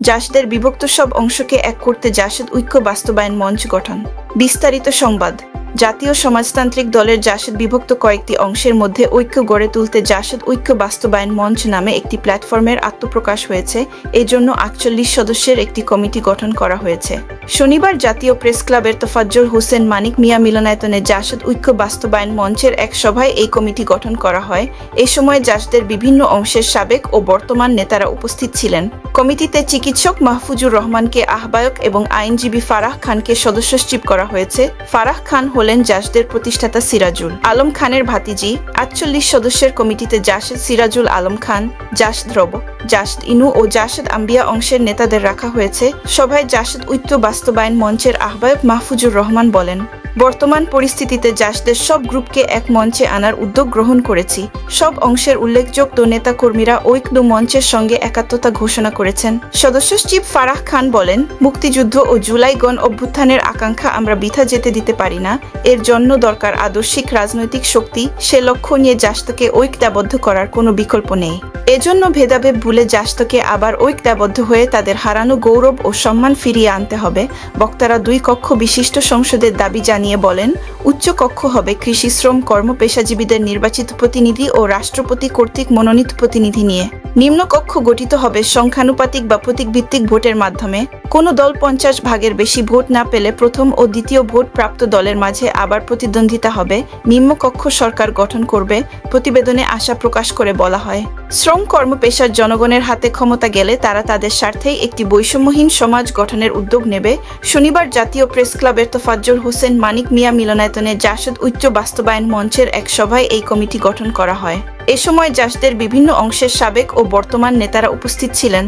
জাসদের বিভক্ত সব অংশকে এক করতে জাসদ ঐক্য বাস্তবায়ন মঞ্চ গঠন। বিস্তারিত সংবাদ। জাতীয় সমাজতান্ত্রিক দলের জাসদ বিভক্ত কয়েকটি অংশের মধ্যে ঐক্য গড়ে তুলতে জাসদ ঐক্য বাস্তবায়ন মঞ্চ নামে একটি প্ল্যাটফর্মের আত্মপ্রকাশ হয়েছে। এই জন্য ৪৮ সদস্যের একটি কমিটি গঠন করা হয়েছে। শনিবার জাতীয় প্রেস ক্লাবের তোফাজ্জল হোসেন মানিক মিয়া মিলনায়তনে জাসদ ঐক্য বাস্তবায়ন মঞ্চের এক সভায় এই কমিটি গঠন করা হয়। এ সময় জাসদের বিভিন্ন অংশের সাবেক ও বর্তমান নেতারা উপস্থিত ছিলেন। কমিটিতে চিকিৎসক মাহফুজুর রহমানকে আহ্বায়ক এবং আইনজীবী ফারাহ খানকে সদস্য সচিব করা হয়েছে। ফারাহ খান হলেন জাসদের প্রতিষ্ঠাতা সিরাজুল আলম খানের ভাতিজি। ৪৮ সদস্যের কমিটিতে জাসদ সিরাজুল আলম খান, জাসদ রব, জাসদ ইনু ও জাসদ আম্বিয়া অংশের নেতাদের রাখা হয়েছে। সভায় জাসদ ঐক্য বাস্তবায়ন মঞ্চের আহ্বায়ক মাহফুজুর রহমান বলেন, বর্তমান পরিস্থিতিতে জাসদের সব গ্রুপকে এক মঞ্চে আনার উদ্যোগ গ্রহণ করেছি। সব অংশের উল্লেখযোগ্য নেতাকর্মীরা ঐক্য মঞ্চের সঙ্গে একাত্মতা ঘোষণা করেছেন। সদস্য সচিব ফারাহ খান বলেন, মুক্তিযুদ্ধ ও জুলাই গণ অভ্যুত্থানের আকাঙ্ক্ষা আমরা বৃথা যেতে দিতে পারি না। এর জন্য দরকার আদর্শিক রাজনৈতিক শক্তি। সে লক্ষ্য নিয়ে জাসদকে ঐক্যবদ্ধ করার কোনো বিকল্প নেই। এজন্য ভেদাভেদ ভুলে জাসদকে আবার ঐক্যবদ্ধ হয়ে তাদের হারানো গৌরব ও সম্মান ফিরিয়ে আনতে হবে। বক্তারা ২ কক্ষ বিশিষ্ট সংসদের দাবি জানিয়ে বলেন, উচ্চ কক্ষ হবে কৃষি, শ্রম, কর্ম পেশাজীবীদের নির্বাচিত প্রতিনিধি ও রাষ্ট্রপতি কর্তৃক মনোনীত প্রতিনিধি নিয়ে। নিম্ন কক্ষ গঠিত হবে সংখ্যানুপাতিক বা প্রতীকভিত্তিক ভোটের মাধ্যমে। কোনো দল ৫০ ভাগের বেশি ভোট না পেলে প্রথম ও দ্বিতীয় ভোট প্রাপ্ত দলের মাঝে আবার প্রতিদ্বন্দ্বিতা হবে। নিম্নকক্ষ সরকার গঠন করবে, প্রতিবেদনে আশা প্রকাশ করে বলা হয়। শ্রম কর্ম পেশার জনগণের হাতে ক্ষমতা গেলে তারা তাদের স্বার্থেই একটি বৈষম্যহীন সমাজ গঠনের উদ্যোগ নেবে। শনিবার জাতীয় প্রেস ক্লাবের তোফাজ্জল হোসেন মানিক মিয়া মিলনায়তনে জাসদ ঐক্য বাস্তবায়ন মঞ্চের এক সভায় এই কমিটি গঠন করা হয়। এ সময় জাসদের বিভিন্ন অংশের সাবেক ও বর্তমান নেতারা উপস্থিত ছিলেন।